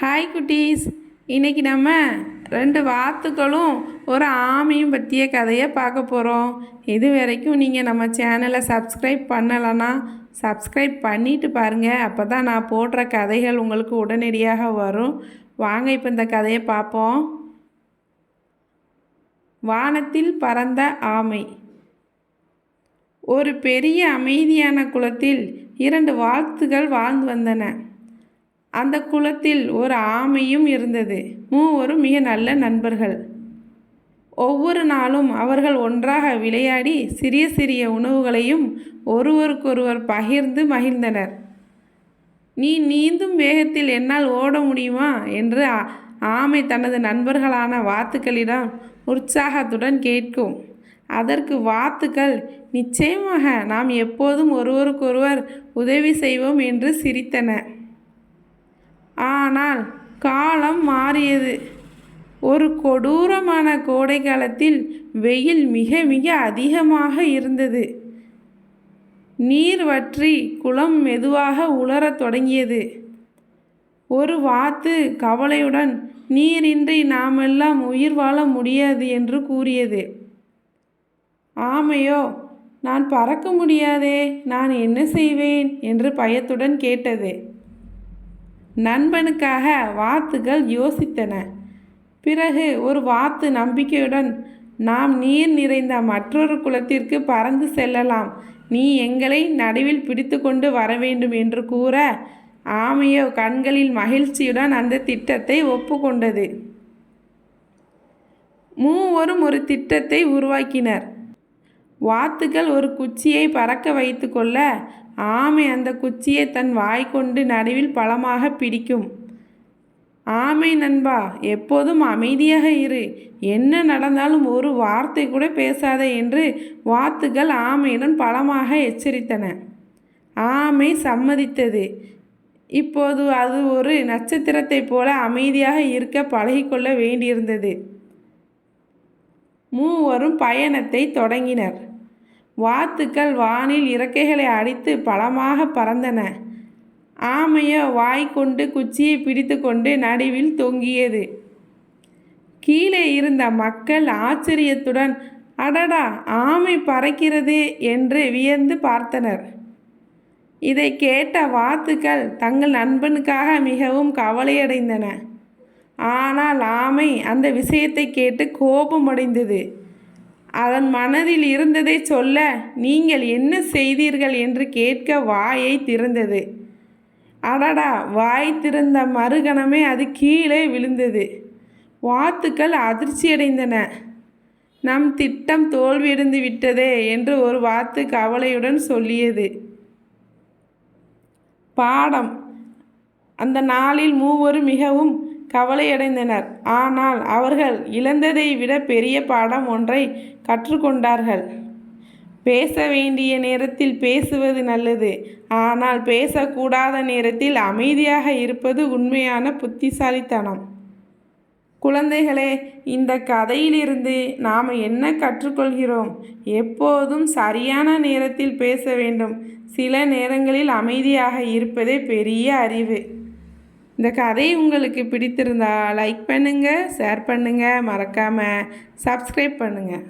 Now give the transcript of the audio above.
Hi குட்டீஸ், இன்றைக்கி நம்ம 2 வாத்துக்களும் ஒரு ஆமையும் பற்றிய கதையை பார்க்க போகிறோம். இது வரைக்கும் நீங்கள் நம்ம சேனலை சப்ஸ்கிரைப் பண்ணலைன்னா சப்ஸ்கிரைப் பண்ணிவிட்டு பாருங்கள். அப்போ தான் நான் போடுற கதைகள் உங்களுக்கு உடனடியாக வரும். வாங்க இப்போ இந்த கதையை பார்ப்போம். வானத்தில் பறந்த ஆமை. ஒரு பெரிய அமைதியான குளத்தில் 2 வாத்துகள் வாழ்ந்து வந்தன. அந்த குளத்தில் ஒரு ஆமையும் இருந்தது. மூவரும் மிக நல்ல நண்பர்கள். ஒவ்வொரு நாளும் அவர்கள் ஒன்றாக விளையாடி சிறிய சிறிய உணவுகளையும் ஒருவருக்கொருவர் பகிர்ந்து மகிழ்ந்தனர். நீ நீந்தும் வேகத்தில் என்னால் ஓட முடியுமா என்று ஆமை தனது நண்பர்களான வாத்துக்களிடம் உற்சாகத்துடன் கேட்கும். அதற்கு வாத்துக்கள், நிச்சயமாக, நாம் எப்போதும் ஒருவருக்கொருவர் உதவி செய்வோம் என்று சிரித்தன. ஆனால் காலம் மாறியது. ஒரு கொடூரமான கோடை காலத்தில் வெயில் மிக மிக அதிகமாக இருந்தது. நீர் வற்றி குளம் மெதுவாக உலரத் தொடங்கியது. ஒரு வாத்து கவலையுடன், நீரின்றி நாமெல்லாம் உயிர் வாழ முடியாது என்று கூறியது. ஆமையோ, நான் பறக்க முடியாதே, நான் என்ன செய்வேன் என்று பயத்துடன் கேட்டது. நண்பனுக்காக வாத்துகள் யோசித்தன. பிறகு ஒரு வாத்து நம்பிக்கையுடன், நாம் நீர் நிறைந்த மற்றொரு குளத்திற்கு பறந்து செல்லலாம், நீ எங்களை நடுவில் பிடித்து கொண்டு வர வேண்டும் என்று கூற, ஆமையோ கண்களில் மகிழ்ச்சியுடன் அந்த திட்டத்தை ஒப்புக்கொண்டது. மூவரும் ஒரு திட்டத்தை உருவாக்கினர். வாத்துகள் ஒரு குச்சியை பறக்க வைத்து கொள்ள, ஆமை அந்த குச்சியை தன் வாய் கொண்டு நடுவில் பலமாக பிடிக்கும். ஆமை நண்பா, எப்போதும் அமைதியாக இரு, என்ன நடந்தாலும் ஒரு வார்த்தை கூட பேசாதே என்று வாத்துகள் ஆமையுடன் பலமாக எச்சரித்தன. ஆமை சம்மதித்தது. இப்போது அது ஒரு நட்சத்திரத்தைப் போல அமைதியாக இருக்க பழகிக்கொள்ள வேண்டியிருந்தது. மூவரும் பயணத்தை தொடங்கினர். வாத்துக்கள் வானில் இறக்கைகளை அடித்து பலமாக பறந்தன. ஆமையோ வாய் கொண்டு குச்சியை பிடித்து கொண்டு நடுவில் தொங்கியது. கீழே இருந்த மக்கள் ஆச்சரியத்துடன், அடடா, ஆமை பறக்கிறதே என்று வியந்து பார்த்தனர். இதை கேட்ட வாத்துக்கள் தங்கள் நண்பனுக்காக மிகவும் கவலையடைந்தன. ஆனால் ஆமை அந்த விஷயத்தை கேட்டு கோபமடைந்தது. அதன் மனதில் இருந்ததை சொல்ல, நீங்கள் என்ன செய்தீர்கள் என்று கேட்க வாயை திறந்தது. அடடா, வாய் திறந்த மறுகணமே அது கீழே விழுந்தது. வாத்துக்கள் அதிர்ச்சியடைந்தன. நம் திட்டம் தோல்வியடைந்து விட்டதே என்று ஒரு வாத்து கவலையுடன் சொல்லியது. பாடம். அந்த நாளில் மூவரும் மிகவும் கவலையடைந்தனர். ஆனால் அவர்கள் இழந்ததை விட பெரிய பாடம் ஒன்றை கற்றுக்கொண்டார்கள். பேச வேண்டிய நேரத்தில் பேசுவது நல்லது, ஆனால் பேசக்கூடாத நேரத்தில் அமைதியாக இருப்பது உண்மையான புத்திசாலித்தனம். குழந்தைகளே, இந்த கதையிலிருந்து நாம் என்ன கற்றுக்கொள்கிறோம்? எப்போதும் சரியான நேரத்தில் பேச வேண்டும். சில நேரங்களில் அமைதியாக இருப்பதே பெரிய அறிவு. இந்த கதை உங்களுக்கு பிடித்திருந்தா லைக் பண்ணுங்கள், ஷேர் பண்ணுங்கள், மறக்காமல் சப்ஸ்கிரைப் பண்ணுங்கள்.